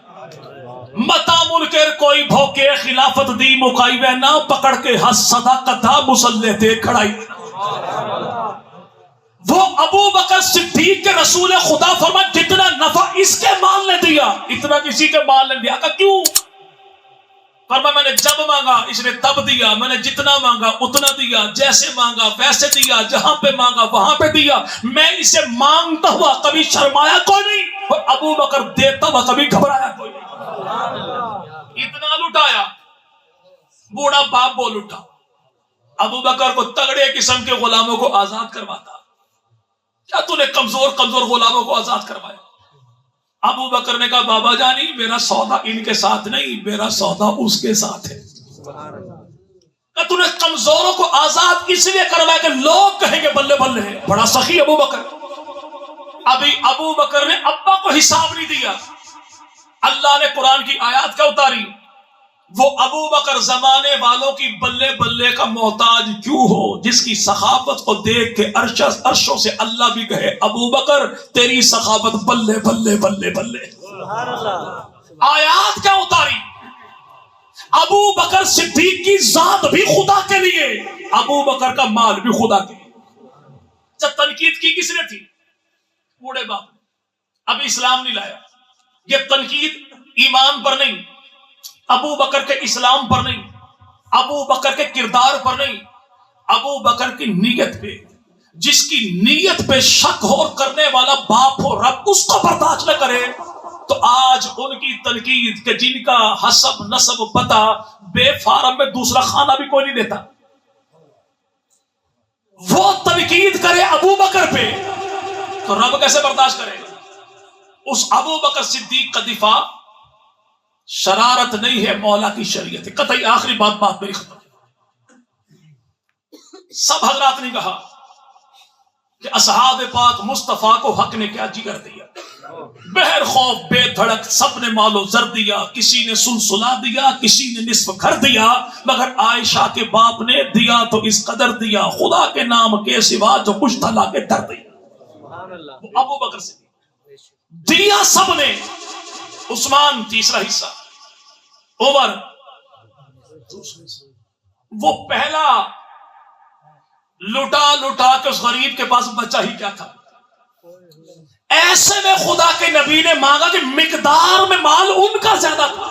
متا منکر کوئی بھوکے خلافت دی مکائی بہنا، پکڑ کے ہس صداقت دا مسلح تے کھڑائی بہنا۔ وہ ابو بکر صدیق کے رسول خدا فرما جتنا نفع اس کے مال نے دیا اتنا کسی کے مال نے دیا۔ کیوں؟ فرما میں نے جب مانگا اس نے تب دیا، میں نے جتنا مانگا اتنا دیا، جیسے مانگا ویسے دیا، جہاں پہ مانگا وہاں پہ دیا، میں اسے مانگتا ہوا کبھی شرمایا کوئی نہیں، اور ابو بکر دیتا ہوا کبھی گھبرایا کوئی نہیں۔ اتنا لٹایا بوڑھا باپ بول اٹھا، ابو بکر کو تگڑے قسم کے غلاموں کو آزاد کرواتا، کیا تو نے کمزور غلاموں کو آزاد کروایا؟ ابو بکر نے کہا بابا جانی میرا سودا ان کے ساتھ نہیں، میرا سودا اس کے ساتھ ہے۔ کہ تو نے کمزوروں کو آزاد اس لیے کروایا کہ لوگ کہیں گے بلے بلے ہے، بڑا سخی ابو بکر۔ ابھی ابو بکر نے ابا کو حساب نہیں دیا، اللہ نے قرآن کی آیات کیا اتاری؟ وہ ابو بکر زمانے والوں کی بلے بلے کا محتاج کیوں ہو، جس کی سخاوت کو دیکھ کے عرشوں سے اللہ بھی کہے ابو بکر تیری سخاوت بلے بلے بلے بلے۔ آیات کیا اتاری؟ ابو بکر صدیق کی ذات بھی خدا کے لیے، ابو بکر کا مال بھی خدا کے لیے۔ جب تنقید کی کس نے تھی؟ بوڑھے باپ نے، ابھی اسلام نہیں لایا۔ یہ تنقید ایمان پر نہیں، ابو بکر کے اسلام پر نہیں، ابو بکر کے کردار پر نہیں، ابو بکر کی نیت پہ۔ جس کی نیت پہ شک ہو کرنے والا باپ ہو رب اس کو برداشت نہ کرے تو آج ان کی تنقید کہ جن کا حسب نسب پتہ بے فارم میں دوسرا خانہ بھی کوئی نہیں دیتا، وہ تنقید کرے ابو بکر پہ تو رب کیسے برداشت کرے گا؟ اس ابو بکر صدیق کا دفاع شرارت نہیں ہے، مولا کی شریعت ہے۔ قطعی آخری بات میری ختم۔ سب حضرات نے کہا کہ اصحاب پاک مصطفیٰ کو حق نے کیا جگر دیا، بہر خوف بے دھڑک سب نے مال و زر دیا، کسی نے سلسلہ دیا کسی نے نصف گھر دیا، مگر عائشہ کے باپ نے دیا تو اس قدر دیا، خدا کے نام کے سوا جو کچھ تھا لا کے در دیا۔ ابو بکر سے دیا سب نے، عثمان تیسرا حصہ، عمر وہ پہلا لٹا کے اس غریب کے پاس بچہ ہی کیا تھا۔ ایسے میں خدا کے نبی نے مانگا کہ مقدار میں مال ان کا زیادہ تھا۔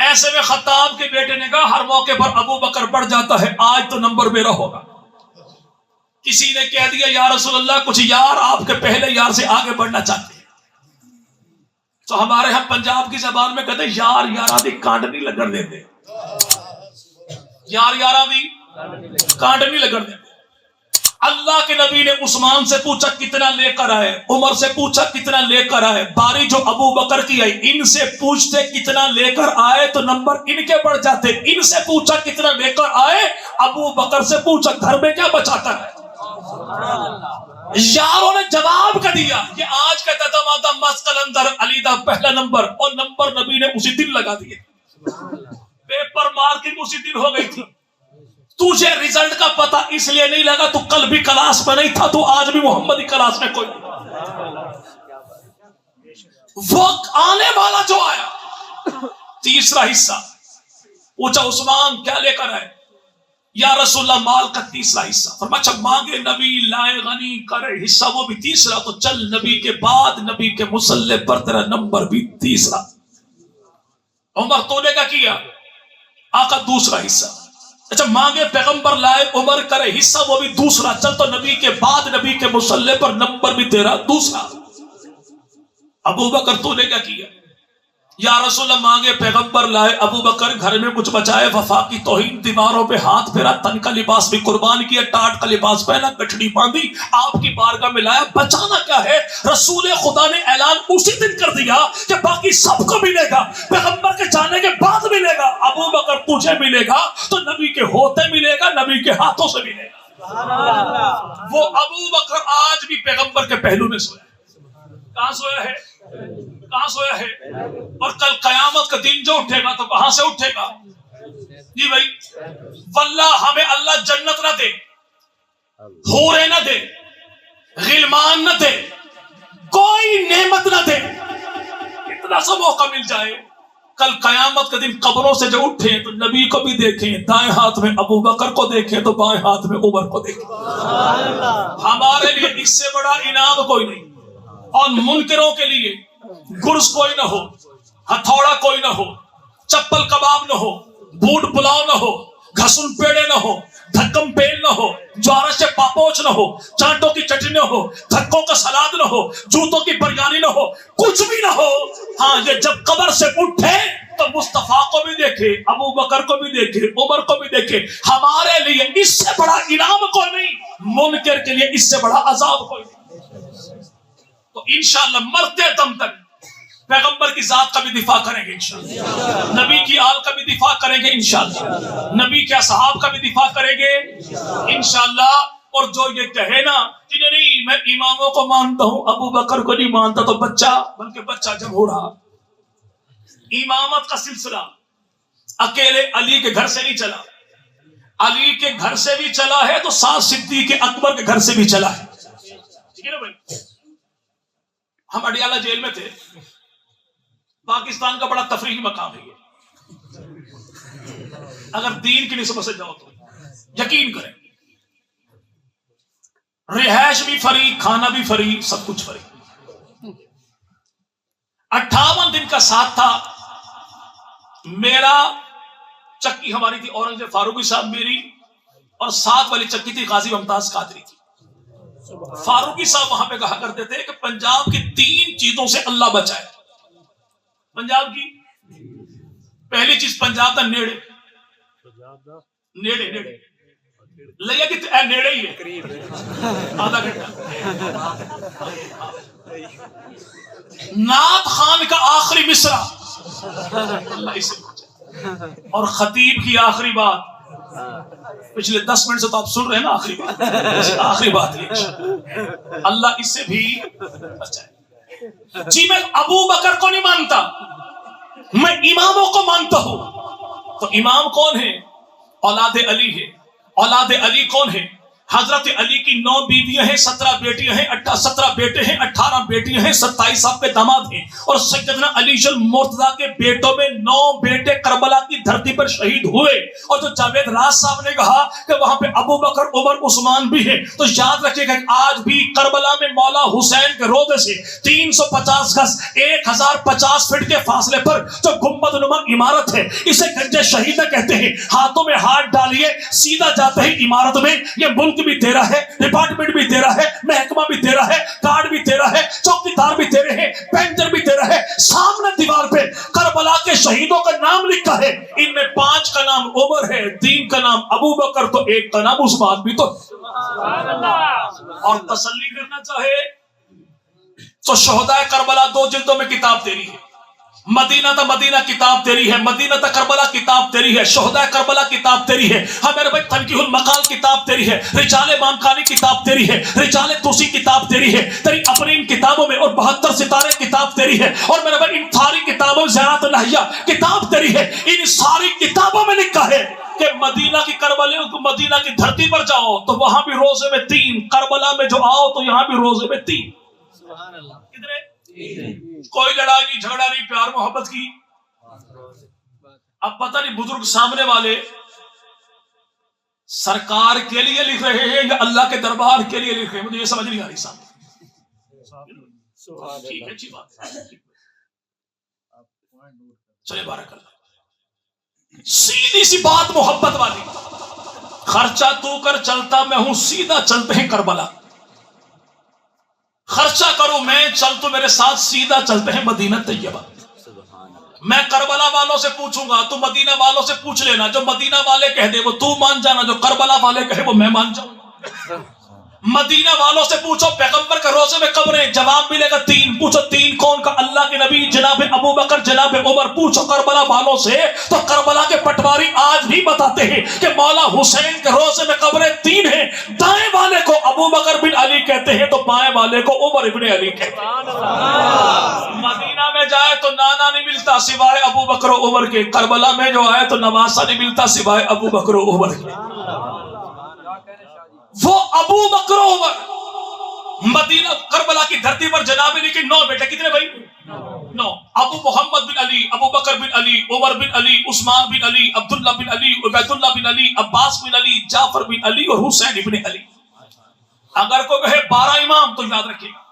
ایسے میں خطاب کے بیٹے نے کہا ہر موقع پر ابو بکر بڑھ جاتا ہے، آج تو نمبر میرا ہوگا۔ کسی نے کہہ دیا یا رسول اللہ کچھ یار آپ کے پہلے یار سے آگے بڑھنا چاہتے ہیں، تو ہمارے ہاں پنجاب کی زبان میں کہتے ہیں یار یارہ دی کانڈ نہیں لگن دیتے، یار یارہ دی کانڈ نہیں لگن دیتے۔ اللہ کے نبی نے عثمان سے پوچھا کتنا لے کر آئے, عمر سے پوچھا کتنا لے کر آئے, باری جو ابو بکر کی آئی, ان سے پوچھتے کتنا لے کر آئے تو نمبر ان کے بڑھ جاتے. ان سے پوچھا کتنا لے کر آئے, ابو بکر سے پوچھا گھر میں کیا بچاتا ہے. یاروں نے جواب کا دیا. یہ آج کا تدمادہ مسکل اندر علی دا پہلا نمبر, اور نمبر نبی نے اسی دن لگا دیے. پیپر مارکنگ اسی دن ہو گئی تھی. تجھے رزلٹ کا پتہ اس لیے نہیں لگا تو کل بھی کلاس میں نہیں تھا, تو آج بھی محمدی کلاس میں کوئی نہیں. وقت آنے والا جو آیا. تیسرا حصہ پوچھا عثمان کیا لے کر آئے, یا رسول اللہ مال کا تیسرا حصہ. فرمایا اچھا مانگے نبی, لائے غنی, کرے حصہ, وہ بھی تیسرا. تو چل نبی کے بعد نبی کے مصلح پر تیرا نمبر بھی تیسرا. عمر تو نے کیا کیا, آقا دوسرا حصہ. اچھا مانگے پیغمبر, لائے عمر, کرے حصہ, وہ بھی دوسرا. چل تو نبی کے بعد نبی کے مصلح پر نمبر بھی تیرا دوسرا. ابو بکر تو نے کیا کیا, یا رسول اللہ مانگے پیغمبر, لائے ابو بکر, گھر میں کچھ بچائے, وفا کی توہین, دیواروں پہ ہاتھ پھیرا, تن کا لباس بھی قربان کیا, ٹاٹ کا لباس پہنا, گٹھڑی باندھی, آپ کی بارگاہ میں لایا. بچانا کیا ہے, رسول خدا نے اعلان اسی دن کر دیا کہ باقی سب کو ملے گا, پیغمبر کے جانے کے بعد ملے گا. ابو بکر تجھے ملے گا تو نبی کے ہوتے ملے گا, نبی کے ہاتھوں سے ملے گا. وہ ابو بکر آج بھی پیغمبر کے پہلو میں سویا ہے. کہاں سویا ہے, کہاں سویا ہے. اور کل قیامت کا دن جو اٹھے گا تو کہاں سے اٹھے گا. جی بھائی, واللہ ہمیں اللہ جنت نہ دے, حوریں نہ دے, غلمان نہ دے, کوئی نعمت نہ دے, اتنا سا موقع مل جائے. کل قیامت کا دن قبروں سے جو اٹھے تو نبی کو بھی دیکھیں, دائیں ہاتھ میں ابو بکر کو دیکھیں تو بائیں ہاتھ میں عمر کو دیکھیں. ہمارے لیے اس سے بڑا انعام کوئی نہیں. اور منکروں کے لیے گرز کوئی نہ ہو, ہتھوڑا کوئی نہ ہو, چپل کباب نہ ہو, بوٹ پلاؤ نہ ہو, گھسن پیڑے نہ ہو, دھکم پیل نہ ہو, جوارہ سے پاپوچ نہ ہو, چانٹوں کی چٹنی نہ ہو, دھکوں کا سلاد نہ ہو, جوتوں کی بریانی نہ ہو, کچھ بھی نہ ہو. ہاں یہ جب قبر سے اٹھے تو مصطفیٰ کو بھی دیکھے, ابو بکر کو بھی دیکھے, عمر کو بھی دیکھے. ہمارے لیے اس سے بڑا انعام کوئی نہیں, منکر کے لیے اس سے بڑا عذاب کوئی نہیں. تو انشاءاللہ مرتے دم تک پیغمبر کی ذات کا بھی دفاع کریں گے انشاءاللہ, نبی کی آل کا بھی دفاع کریں گے انشاءاللہ, نبی کے اصحاب کا بھی دفاع کریں گے انشاءاللہ. اور جو یہ کہے نا کہ نہیں میں اماموں کو مانتا ہوں, ابو بکر کو نہیں مانتا, تو بچہ بلکہ بچہ جب ہو رہا. امامت کا سلسلہ اکیلے علی کے گھر سے نہیں چلا, علی کے گھر سے بھی چلا ہے تو ساتھ صدیق اکبر کے گھر سے بھی چلا ہے. ٹھیک ہے نا بھائی. ہم اڈیالہ جیل میں تھے, پاکستان کا بڑا تفریحی مقام ہے یہ. اگر دین کی نسبت سے جاؤ تو یقین کریں, رہائش بھی فری, کھانا بھی فری, سب کچھ فری. 58 دن کا ساتھ تھا میرا. چکی ہماری تھی اورنگزیب فاروقی صاحب میری, اور ساتھ والی چکی تھی غازی ممتاز قادری کی. فاروقی صاحب وہاں پہ کہا کرتے تھے کہ پنجاب کی 3 چیزوں سے اللہ بچائے. پنجاب کی پہلی چیز پنجاب دا نیڑے, نیڑے نیڑے لگے کہ نیڑے ہی ہے, آدھا گھنٹہ. نعت خان کا آخری مصرع اللہ اسے بچائے, اور خطیب کی آخری بات. پچھلے 10 منٹ سے تو آپ سن رہے ہیں نا, آخری بات, آخری بات یہ اللہ اس سے بھی بچائے. جی میں ابو بکر کو نہیں مانتا, میں اماموں کو مانتا ہوں. تو امام کون ہے, اولاد علی ہے. اولاد علی کون ہے, حضرت علی کی 9 بیویاں ہیں, 17 بیٹیاں ہیں, 17 بیٹے ہیں, 18 بیٹیاں ہیں, 27 آپ کے داماد ہیں. اور سیدنا علی المرتضیٰ کے بیٹوں میں 9 بیٹے کربلا کی دھرتی پر شہید ہوئے. اور جو جاوید راز صاحب نے کہا کہ وہاں پہ ابو بکر, عمر, عثمان بھی ہیں, تو یاد رکھیے گا آج بھی کربلا میں مولا حسین کے روضے سے 350 گز 1050 فٹ کے فاصلے پر جو گنبد نما عمارت ہے, اسے گنج شہیدہ کہتے ہیں. ہاتھوں میں ہاتھ ڈالیے, سیدھا جاتے ہیں عمارت میں. یہ ملک بھی تیرا ہے, ڈپارٹمنٹ بھی تیرا ہے, محکمہ بھی تیرا ہے, کارڈ بھی تیرا ہے, چوکیدار بھی تیرے ہیں, پینٹر بھی تیرا ہے. سامنے دیوار پہ کربلا کے شہیدوں کا نام لکھا ہے، ان میں 5 کا نام عمر ہے، 3 کا نام ابو بکر، تو 1 کا نام عثمان بھی تو۔ اور تسلی کرنا چاہے تو شہداء کربلا 2 جلدوں میں کتاب تیری ہے، مدینہ تا مدینہ کتاب تیری ہے، مدینہ تا کربلا کتاب تیری ہے، شہداء کربلا کتاب تیری ہے، ہاں میرے بھائی تنقیح المقال کتاب تیری ہے، رجال بامکانی کتاب تیری ہے، رجال توسی کتاب تیری ہے، تیری اپنی ان کتابوں میں، اور 72 ستارے کتاب تیری ہے، اور میرے بھائی ان ساری کتابوں میں زیارت النہیہ کتاب تیری ہے۔ ان ساری کتابوں میں لکھا ہے کہ مدینہ کی کربلا، مدینہ کی دھرتی پر جاؤ تو وہاں بھی روزے میں 3، کربلا میں جو آؤ تو یہاں بھی روزے میں 3۔ کتنے؟ کوئی لڑائی نہیں، جھگڑا نہیں، پیار محبت کی۔ اب پتہ نہیں بزرگ سامنے والے سرکار کے لیے لکھ رہے ہیں یا اللہ کے دربار کے لیے لکھ رہے ہیں، مجھے یہ سمجھ نہیں آ رہی صاحب۔ ٹھیک ہے، اچھی بات ہے، چلے بارک اللہ۔ سیدھی سی بات محبت والی، خرچہ تو کر چلتا میں ہوں، سیدھا چلتے ہیں کربلا، خرچہ کروں میں چل تو میرے ساتھ، سیدھا چلتے ہیں مدینہ طیبہ۔ میں کربلا والوں سے پوچھوں گا، تو مدینہ والوں سے پوچھ لینا، جو مدینہ والے کہہ دے وہ تو مان جانا، جو کربلا والے کہے وہ میں مان جاؤں۔ مدینہ والوں سے پوچھو پیغمبر کا روزے میں کب رہے، جواب ملے گا 3۔ پوچھو 3 کون کا، اللہ کے نبی جناب ابو بکر جناب عمر۔ پوچھو کربلا والوں سے تو کربلا کے پٹواری آج بھی بتاتے ہیں کہ مولا حسین کے روزے میں قبریں 3 ہیں، دائیں والے کو ابو بکر بن علی کہتے ہیں تو بائیں والے کو عمر ابن علی کہتے ہیں۔ مدینہ میں جائے تو نانا نہیں ملتا سوائے ابو بکر و عمر کے، کربلا میں جو آئے تو نواسہ نہیں ملتا سوائے ابو بکر و عمر کے۔ وہ ابو بکر و عمر مدینہ کربلا کی دھرتی پر جناب علی کے 9 بیٹے، کتنے بھائی؟ 9۔ ابو محمد بن علی، ابو بکر بن علی، عمر بن علی، عثمان بن علی، عبداللہ بن علی، عبید اللہ بن علی، عباس بن علی، جعفر بن علی اور حسین بن علی۔ اگر کوئی کہے 12 امام تو یاد رکھیے گا،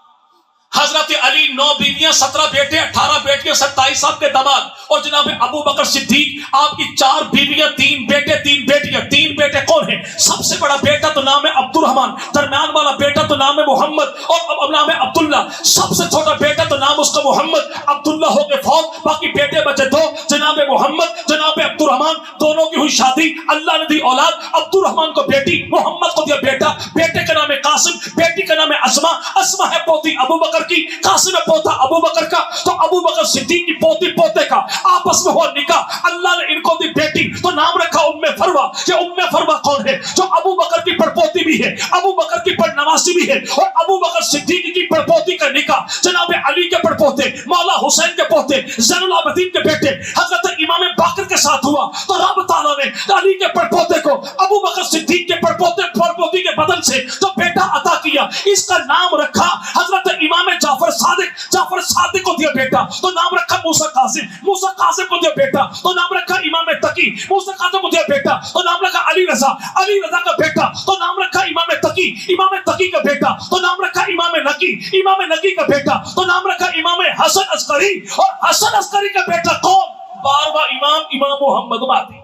حضرت علی 9 بیویاں، 17 بیٹے، 18 بیٹیاں، 27 صاحب کے داماد، اور جناب ابو بکر صدیق آپ کی 4 بیویاں، 3 بیٹے، 3 بیٹیاں۔ 3 بیٹے کون ہیں؟ سب سے بڑا بیٹا تو نام ہے عبد الرحمن، درمیان والا بیٹا تو نام ہے محمد، اور اب نام ہے عبداللہ، سب سے چھوٹا بیٹا تو نام اس کا محمد۔ عبداللہ ہو کے فوت، باقی بیٹے بچے 2، جناب محمد جناب عبد الرحمن، دونوں کی ہوئی شادی، اللہ نے دی اولاد، عبد الرحمن کو بیٹی، محمد کو دیا بیٹا، بیٹے کا نام ہے قاسم، بیٹی کا نام ہے اسما، اسما ہے پوتی ابو بکر کی، قاسم پوتا ابو بکر کا، تو ابو بکر صدیق کی پوتی پوتے کا آپس میں ہوا نکاح، اللہ نے ان کو دی بیٹی تو نام رکھا ام فروہ۔ یہ ام فروہ کون ہے؟ جو ابو بکر کی پڑپوتی بھی ہے، ابو بکر کی پڑنواسی بھی ہے، اور ابو بکر صدیق کی پڑپوتی کا نکاح جناب علی کے پڑپوتے، مولا حسین کے پوتے، زین العابدین کے بیٹے حضرت امام باقر کے ساتھ ہوا، تو رب تعالیٰ نے علی کے پڑپوتے کو ابو بکر صدیق کے پڑپوتی کے بدل سے جو بیٹا عطا کیا، اس کا نام رکھا حضرت امام جعفر صادق، جعفر صادق کو دیا بیٹا تو نام رکھا موسیٰ قاسم، موسیٰ قاسم کو دیا بیٹا تو نام رکھا امام تقی، موسیٰ قاسم کو دیا بیٹا تو نام رکھا علی رضا، علی رضا کا بیٹا تو نام رکھا امام تقی، امام تقی کا بیٹا تو نام رکھا امام نقی، امام نقی کا بیٹا تو نام رکھا امام حسن عسکری، اور حسن عسکری کا بیٹا کون؟ 12واں امام، امام محمد مہدی۔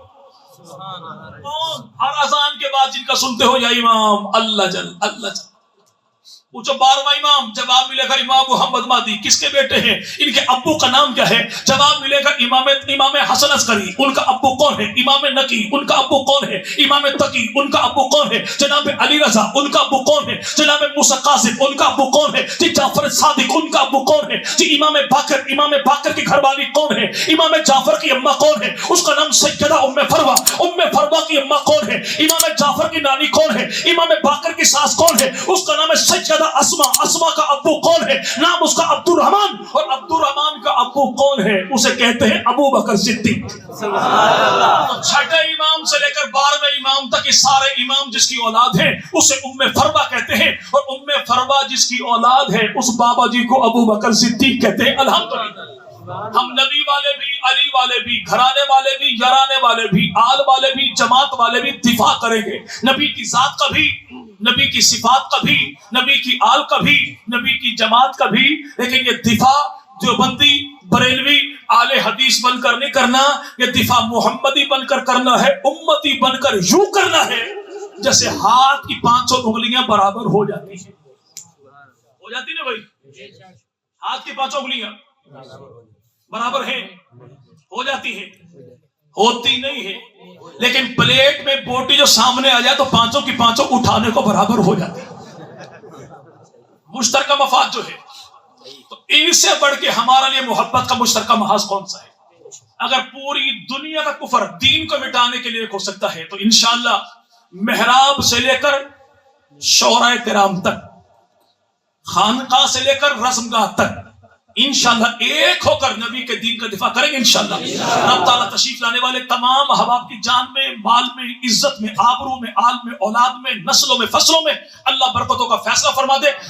کون؟ ہر اذان کے بعد جن کا سنتے ہو یا امام اللہ جل اللہ جل۔ پوچھو 12واں امام، جواب ملے گا امام محمد مہدی۔ کس کے بیٹے ہیں؟ ان کے ابو کا نام کیا ہے؟ جواب ملے گا امام حسن عسکری۔ ان کا ابو کون ہے؟ امام نقی۔ ان کا ابو کون ہے؟ امام تقی۔ ان کا ابو کون ہے؟ جناب علی رضا۔ ان کا ابو کون ہے؟ جناب موسیٰ قاسم۔ ان کا ابو کون ہے؟ جی جعفر صادق۔ ان کا ابو کون ہے؟ جی امام باقر۔ امام باقر کی گھر والی کون ہے؟ امام جعفر کی اماں کون ہے؟ اس کا نام سیدہ ام فروہ۔ ام فروہ کی اماں کون ہے؟ امام جعفر کی نانی کون ہے؟ امام باقر کی ساس کون ہے؟ اس کا نام ہے سیدہ اسما۔ اسما کا ابو کون ہے؟ نام اس کا عبد الرحمن، اور عبد الرحمن کا ابو کون ہے؟ اسے کہتے ہیں ابو بکر صدیق۔ چھٹے امام سے لے کر 12ویں امام تک یہ سارے امام جس کی اولاد ہے اسے ام فروہ کہتے ہیں، اور ام فروہ جس کی اولاد ہے اس بابا جی کو ابو بکر صدیق کہتے ہیں۔ الحمدللہ ہم نبی والے بھی، علی والے بھی، گھرانے والے بھی، یارانے والے بھی، آل والے بھی، جماعت والے بھی دفاع کریں گے، نبی کی ذات کا بھی، نبی کی صفات کا بھی، نبی کی آل کا بھی، نبی کی جماعت کا بھی، لیکن یہ دفاع دیوبندی بریلوی آل حدیث بن کر نہیں کرنا، یہ دفاع محمدی بن کر کرنا ہے، امتی بن کر یوں کرنا ہے جیسے ہاتھ کی 500 انگلیاں برابر ہو جاتی ہیں۔ ہو جاتی نا بھائی؟ ہاتھ کی 500 انگلیاں برابر ہیں، ہو جاتی ہے؟ ہوتی نہیں ہے. لیکن پلیٹ میں بوٹی جو سامنے آ جائے تو پانچوں کی پانچوں اٹھانے کو برابر ہو جاتی ہے. مشترکہ مفاد جو ہے، تو ان سے بڑھ کے ہمارے لیے محبت کا مشترکہ محاذ کون سا ہے؟ اگر پوری دنیا کا کفر دین کو مٹانے کے لیے ہو سکتا ہے تو انشاءاللہ محراب سے لے کر شورائے کرام تک، خانقاہ سے لے کر رزمگاہ تک انشاءاللہ ایک ہو کر نبی کے دین کا دفاع کریں گے انشاءاللہ. رب تعالیٰ تشریف لانے والے تمام احباب کی جان میں، مال میں، عزت میں، آبرو میں، آل میں، اولاد میں، نسلوں میں، فصلوں میں اللہ برکتوں کا فیصلہ فرما دے.